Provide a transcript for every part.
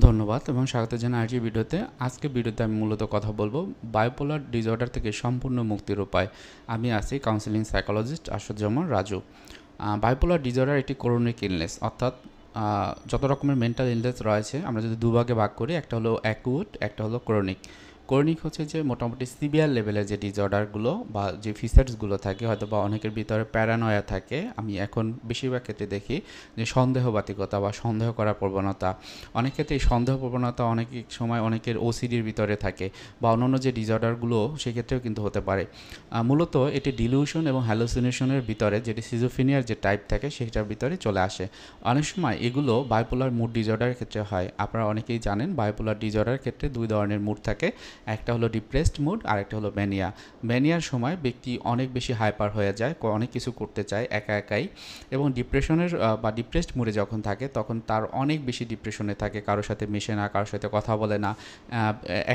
ধন্যবাদ এবং স্বাগত জানাই আজকের ভিডিওতে। আজকের ভিডিওতে আমি মূলত কথা বলবো বায়োপোলার ডিসঅর্ডার থেকে সম্পূর্ণ মুক্তির উপায়। আমি আছি counselling psychologist Ashuzzaman Raju. Bipolar disorder একটি ক্রনিক ইলনেস, অর্থাৎ যত রকমের মেন্টাল ইলনেস রয়েছে আমরা যদি দুভাগে ভাগ করি, একটা হলো অ্যাকুট, একটা হলো ক্রনিক। ক্রনিক হচ্ছে যে মোটামুটি সিভিয়ার লেভেলের যে ডিসঅর্ডারগুলো বা যে ফিচার্সগুলো থাকে, হয়তো বা অনেকের ভিতরে প্যারানয়া থাকে। আমি এখন বেশিরভাগ ক্ষেত্রে দেখি যে সন্দেহবাতিকতা বা সন্দেহ করার প্রবণতা, অনেক ক্ষেত্রে এই সন্দেহ প্রবণতা অনেক সময় অনেকের ওসিডির ভিতরে থাকে বা অন্যান্য যে ডিসঅর্ডারগুলো সেক্ষেত্রেও কিন্তু হতে পারে। মূলত এটি ডিলিউশন এবং হ্যালুসিনেশনের ভিতরে, যেটি সিজোফ্রেনিয়ার যে টাইপ থাকে সেটার ভিতরে চলে আসে। অনেক সময় এগুলো বায়োপোলার মুড ডিসঅর্ডারের ক্ষেত্রে হয়। আপনারা অনেকেই জানেন বায়োপোলার ডিসঅর্ডারের ক্ষেত্রে দুই ধরনের মুড থাকে, একটা হলো ডিপ্রেসড মুড আর একটা হলো ম্যানিয়া। ম্যানিয়ার সময় ব্যক্তি অনেক বেশি হাইপার হয়ে যায়, অনেক কিছু করতে চায় একা একাই, এবং ডিপ্রেশনের বা ডিপ্রেসড মুডে যখন থাকে তখন তার অনেক বেশি ডিপ্রেশনে থাকে, কারোর সাথে মেশে না, কারোর সাথে কথা বলে না,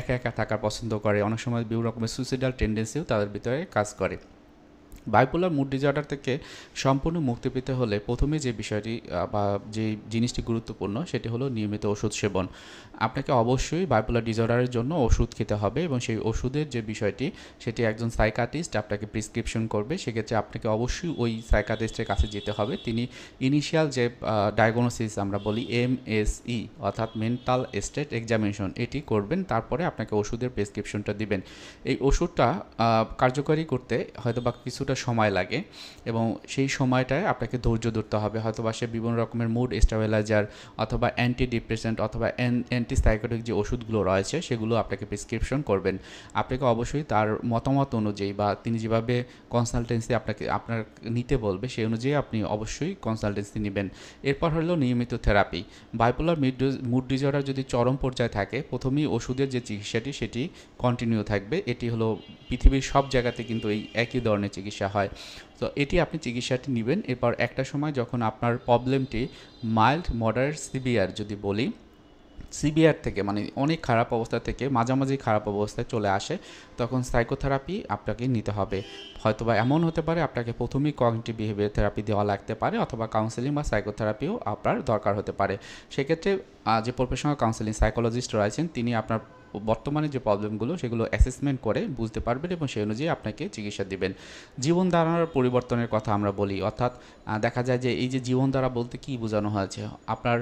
একা একা থাকার পছন্দ করে, অনেক সময় বিভিন্ন রকমের সুইসাইডাল টেন্ডেন্সিও তাদের ভিতরে কাজ করে। বাইপোলার মুড ডিসঅর্ডার থেকে সম্পূর্ণ মুক্তি পেতে হলে প্রথমে যে বিষয়টি বা যে জিনিসটি গুরুত্বপূর্ণ সেটি হলো নিয়মিত ওষুধ সেবন। আপনাকে অবশ্যই বাইপোলার ডিসঅর্ডারের জন্য ওষুধ খেতে হবে এবং সেই ওষুধের যে বিষয়টি সেটি একজন সাইকাটিস্ট আপনাকে প্রেসক্রিপশন করবে। সেক্ষেত্রে আপনাকে অবশ্যই ওই সাইকাটিস্টের কাছে যেতে হবে। তিনি ইনিশিয়াল যে ডায়াগনোসিস আমরা বলি MSE, অর্থাৎ মেন্টাল স্টেট এক্সামিনেশন, এটি করবেন, তারপরে আপনাকে ওষুধের প্রেসক্রিপশনটা দিবেন। এই ওষুধটা কার্যকরী করতে হয়তো বা কিছুটা সময় লাগে এবং সেই সময়টায় আপনাকে ধৈর্য ধরতে হবে। হয়তো বা সে বিভিন্ন রকমের মুড স্টেবিলাইজার অথবা অ্যান্টি ডিপ্রেসেন্ট অথবা অ্যান্টি সাইকোটিক যে ওষুধগুলো রয়েছে সেগুলো আপনাকে প্রেসক্রিপশন করবেন। আপনাকে অবশ্যই তার মতামত অনুযায়ী বা তিনি যেভাবে কনসালটেন্সি আপনার নিতে বলবে সেই অনুযায়ী আপনি অবশ্যই কনসালটেন্সি নেবেন। এরপর হলো নিয়মিত থেরাপি। বাইপোলার মুড ডিসঅর্ডার যদি চরম পর্যায়ে থাকে, প্রথমেই ওষুধের যে চিকিৎসাটি সেটি কন্টিনিউ থাকবে। এটি হলো পৃথিবীর সব জায়গাতে কিন্তু এই একই ধরনের চিকিৎসা হয়। তো এটি আপনি চিকিৎসাটি নেবেন। এরপর একটা সময় যখন আপনার প্রবলেমটি মাইল্ড, মডারেট, সিভিয়ার যদি বলি, সিভিয়ার থেকে মানে অনেক খারাপ অবস্থা থেকে মাঝামাঝি খারাপ অবস্থায় চলে আসে, তখন সাইকোথেরাপি আপনাকে নিতে হবে। হয়তোবা এমন হতে পারে আপনাকে প্রথমেই কগনিটিভ বিহেভিয়ার থেরাপি দেওয়া লাগতে পারে, অথবা কাউন্সেলিং বা সাইকোথেরাপিও আপনার দরকার হতে পারে। সেক্ষেত্রে যে প্রফেশনাল কাউন্সেলিং সাইকোলজিস্ট রয়েছেন তিনি আপনার বর্তমানে যে প্রবলেমগুলো সেগুলো অ্যাসেসমেন্ট করে বুঝতে পারবেন এবং সেই অনুযায়ী আপনাকে চিকিৎসা দিবেন। জীবনধারার পরিবর্তনের কথা আমরা বলি, অর্থাৎ দেখা যায় যে এই যে জীবনধারা বলতে কী বোঝানো হয়েছে, আপনার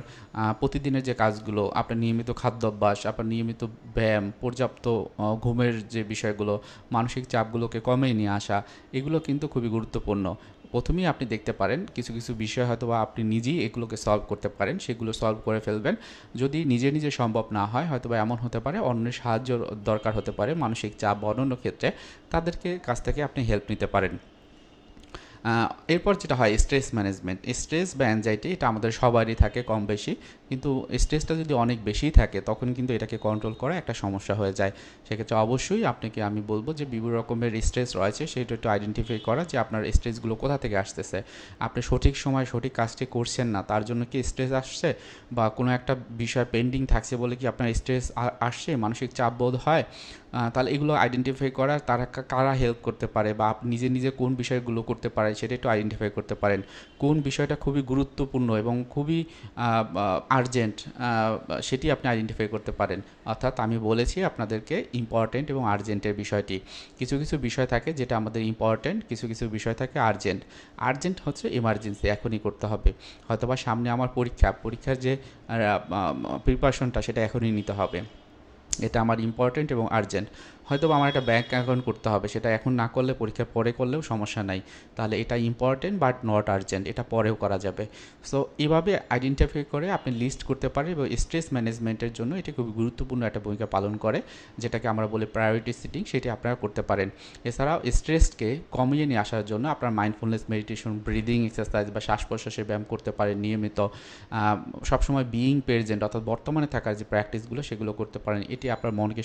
প্রতিদিনের যে কাজগুলো, আপনার নিয়মিত খাদ্যাভ্যাস, আপনার নিয়মিত ব্যায়াম, পর্যাপ্ত ঘুমের যে বিষয়গুলো, মানসিক চাপগুলোকে কমিয়ে নিয়ে আসা, এগুলো কিন্তু খুবই গুরুত্বপূর্ণ। প্রথমেই আপনি দেখতে পারেন কিছু কিছু বিষয় হয়তো বা আপনি নিজেই এগুলোকে সলভ করতে পারেন, সেগুলো সলভ করে ফেলবেন। যদি নিজে নিজে সম্ভব না হয়, হয়তো বা এমন হতে পারে অন্যের সাহায্য দরকার হতে পারে মানসিক চাপ বা অন্যান্য ক্ষেত্রে, তাদেরকে কাছ থেকে আপনি হেল্প নিতে পারেন। এরপর যেটা হয় স্ট্রেস ম্যানেজমেন্ট। স্ট্রেস বা অ্যাংজাইটি এটা আমাদের সবারই থাকে কম বেশি, কিন্তু স্ট্রেসটা যদি অনেক বেশিই থাকে তখন কিন্তু এটাকে কন্ট্রোল করা একটা সমস্যা হয়ে যায়। সেক্ষেত্রে অবশ্যই আপনাকে আমি বলবো যে বিভিন্ন রকমের স্ট্রেস রয়েছে সেটা একটু আইডেন্টিফাই করা, যে আপনার স্ট্রেসগুলো কোথা থেকে আসতেছে। আপনি সঠিক সময় সঠিক কাজটি করছেন না, তার জন্য কি স্ট্রেস আসছে, বা কোনো একটা বিষয় পেন্ডিং থাকছে বলে কি আপনার স্ট্রেস আসছে, মানসিক চাপ বোধ হয়। তাহলে এগুলো আইডেন্টিফাই করা, তারা কারা হেল্প করতে পারে বা আপনি নিজে নিজে কোন বিষয়গুলো করতে পারেন সেটা একটু আইডেন্টিফাই করতে পারেন। কোন বিষয়টা খুবই গুরুত্বপূর্ণ এবং খুবই আর্জেন্ট, সেটি আপনি আইডেন্টিফাই করতে পারেন। অর্থাৎ আমি বলেছি আপনাদেরকে ইম্পর্টেন্ট এবং আর্জেন্টের বিষয়টি। কিছু কিছু বিষয় থাকে যেটা আমাদের ইম্পর্টেন্ট, কিছু কিছু বিষয় থাকে আর্জেন্ট। আর্জেন্ট হচ্ছে এমার্জেন্সি, এখনই করতে হবে। হয়তোবা সামনে আমার পরীক্ষার যে প্রিপারেশনটা সেটা এখনই নিতে হবে, এটা আমার ইম্পর্টেন্ট এবং আর্জেন্ট। হয়তো আমার একটা ব্যাঙ্ক অ্যাকাউন্ট করতে হবে, সেটা এখন না করলে পরীক্ষার পরে করলেও সমস্যা নাই। তাহলে এটা ইম্পর্টেন্ট বাট নট আর্জেন্ট, এটা পরেও করা যাবে। সো এভাবে আইডেন্টিফাই করে আপনি লিস্ট করতে পারেন এবং স্ট্রেস ম্যানেজমেন্টের জন্য এটি খুব গুরুত্বপূর্ণ একটা ভূমিকা পালন করে, যেটাকে আমরা বলি প্রায়োরিটি সেটিং, সেটি আপনারা করতে পারেন। এছাড়াও স্ট্রেসকে কমিয়ে নিয়ে আসার জন্য আপনার মাইন্ডফুলনেস মেডিটেশন, ব্রিদিং এক্সারসাইজ বা শ্বাস প্রশ্বাসের ব্যায়াম করতে পারেন নিয়মিত। সবসময় বিইং প্রেজেন্ট অর্থাৎ বর্তমানে থাকার যে প্র্যাকটিসগুলো সেগুলো করতে পারেন। এটি আপনার মনকে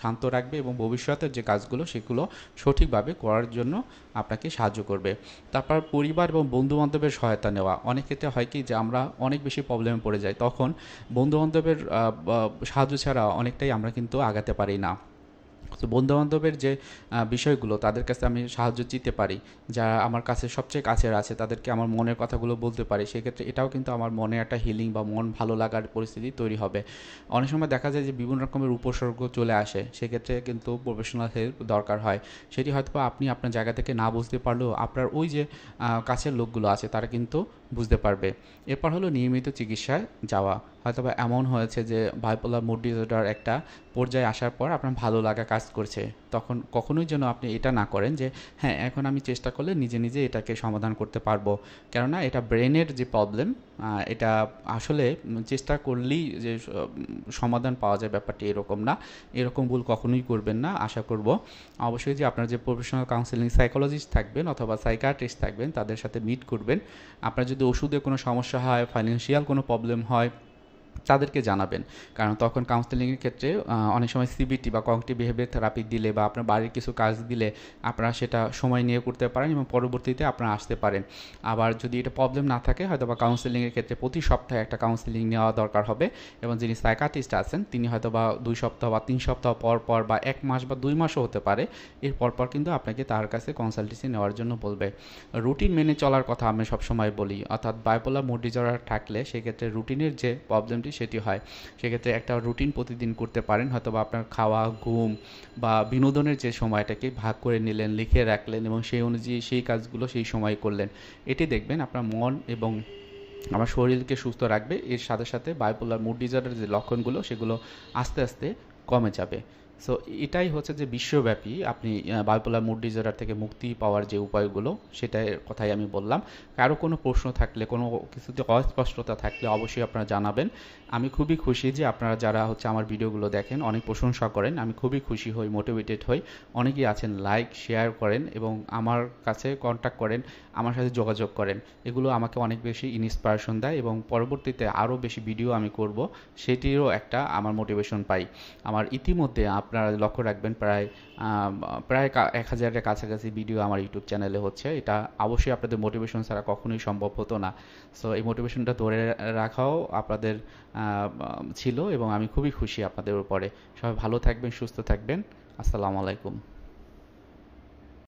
শান্ত রাখবে এবং ভবিষ্যতের যে কাজগুলো সেগুলো সঠিকভাবে করার জন্য আপনাকে সাহায্য করবে। তারপর পরিবার এবং বন্ধুবান্ধবের সহায়তা নেওয়া। অনেক ক্ষেত্রে হয় কি যে আমরা অনেক বেশি প্রবলেমে পড়ে যাই, তখন বন্ধুবান্ধবের সাহায্য ছাড়া অনেকটাই আমরা কিন্তু আগাতে পারি না। তো বন্ধুবান্ধবের যে বিষয়গুলো তাদের কাছে আমি সাহায্য চিতে পারি, যারা আমার কাছে সবচেয়ে কাছের আছে তাদেরকে আমার মনের কথাগুলো বলতে পারি, সেক্ষেত্রে এটাও কিন্তু আমার মনে একটা হিলিং বা মন ভালো লাগার পরিস্থিতি তৈরি হবে। অনেক সময় দেখা যায় যে বিভিন্ন রকমের উপসর্গ চলে আসে, সেক্ষেত্রে কিন্তু প্রফেশনাল হেল্প দরকার হয়। সেটি হয়তো আপনি আপনার জায়গা থেকে না বুঝতে পারলেও আপনার ওই যে কাছের লোকগুলো আছে তারা কিন্তু বুঝতে পারবে। এরপর হলো নিয়মিত চিকিৎসায় যাওয়া। হয়তোবা এমন হয়েছে যে বাইপোলার মুড ডিসঅর্ডার একটা পর্যায়ে আসার পর আপনার ভালো লাগা কাজ করছে, তখন কখনোই যেন আপনি এটা না করেন যে হ্যাঁ এখন আমি চেষ্টা করলে নিজে নিজে এটাকে সমাধান করতে পারবো। কেননা এটা ব্রেনের যে প্রবলেম, এটা আসলে চেষ্টা করলেই যে সমাধান পাওয়া যায় ব্যাপারটি এরকম না। এরকম ভুল কখনোই করবেন না। আশা করব অবশ্যই যে আপনার যে প্রফেশনাল কাউন্সেলিং সাইকোলজিস্ট থাকবেন অথবা সাইকিয়াট্রিস্ট থাকবেন তাদের সাথে মিট করবেন। আপনার যদি ওষুধে কোনো সমস্যা হয়, ফাইন্যান্সিয়াল কোনো প্রবলেম হয়, তাদেরকে জানাবেন। কারণ তখন কাউন্সেলিংয়ের ক্ষেত্রে অনেক সময় সিবিটি বা কগনিটিভ বিহেভিয়ার থেরাপি দিলে বা আপনার বাড়ির কিছু কাজ দিলে আপনারা সেটা সময় নিয়ে করতে পারেন এবং পরবর্তীতে আপনারা আসতে পারেন। আবার যদি এটা প্রবলেম না থাকে হয়তো বা কাউন্সেলিংয়ের ক্ষেত্রে প্রতি সপ্তাহে একটা কাউন্সেলিং নেওয়া দরকার হবে, এবং যিনি সাইকিয়াট্রিস্ট আছেন তিনি হয়তো বা 2 সপ্তাহ বা 3 সপ্তাহ পর পর বা 1 মাস বা 2 মাসও হতে পারে, এর পর কিন্তু আপনাকে তার কাছে কনসালটেন্সি নেওয়ার জন্য বলবে। রুটিন মেনে চলার কথা আমি সবসময় বলি, অর্থাৎ বাইপোলার মুড ডিসঅর্ডার থাকলে সেক্ষেত্রে রুটিনের যে প্রবলেমটি সেটি হয়। সেক্ষেত্রে একটা রুটিন প্রতিদিন করতে পারেন, হয়তো বা আপনার খাওয়া, ঘুম বা বিনোদনের যে সময়টাকে ভাগ করে নিলেন, লিখে রাখলেন এবং সেই অনুযায়ী সেই কাজগুলো সেই সময় করলেন। এটি দেখবেন আপনার মন এবং আমার শরীরকে সুস্থ রাখবে। এর সাথে সাথে বাইপোলার মুড ডিসঅর্ডার যে লক্ষণগুলো সেগুলো আস্তে আস্তে কমে যাবে। সো এটাই হচ্ছে যে বিশ্বব্যাপী আপনি বাইপোলার মুড ডিসঅর্ডার থেকে মুক্তি পাওয়ার যে উপায়গুলো সেটার কথাই আমি বললাম। কারো কোনো প্রশ্ন থাকলে, কোনো কিছুতে অস্পষ্টতা থাকলে অবশ্যই আপনারা জানাবেন। আমি খুবই খুশি যে আপনারা যারা হচ্ছে আমার ভিডিওগুলো দেখেন, অনেক প্রশংসা করেন, আমি খুবই খুশি হই, মোটিভেটেড হই। অনেকেই আছেন লাইক শেয়ার করেন এবং আমার কাছে কন্ট্যাক্ট করেন, আমার সাথে যোগাযোগ করেন। এগুলো আমাকে অনেক বেশি ইন্সপিরেশন দেয় এবং পরবর্তীতে আরও বেশি ভিডিও আমি করব, সেটিরও একটা আমার মোটিভেশন পাই। আমার ইতিমধ্যে আপনারা লক্ষ্য রাখবেন প্রায় 1000-এর কাছাকাছি ভিডিও আমার ইউটিউব চ্যানেলে হচ্ছে। এটা অবশ্যই আপনাদের মোটিভেশন ছাড়া কখনোই সম্ভব হতো না। সো এই মোটিভেশনটা ধরে রাখাও আপনাদের ছিল এবং আমি খুবই খুশি আপনাদের উপরে। সবাই ভালো থাকবেন, সুস্থ থাকবেন। আসসালামু আলাইকুম।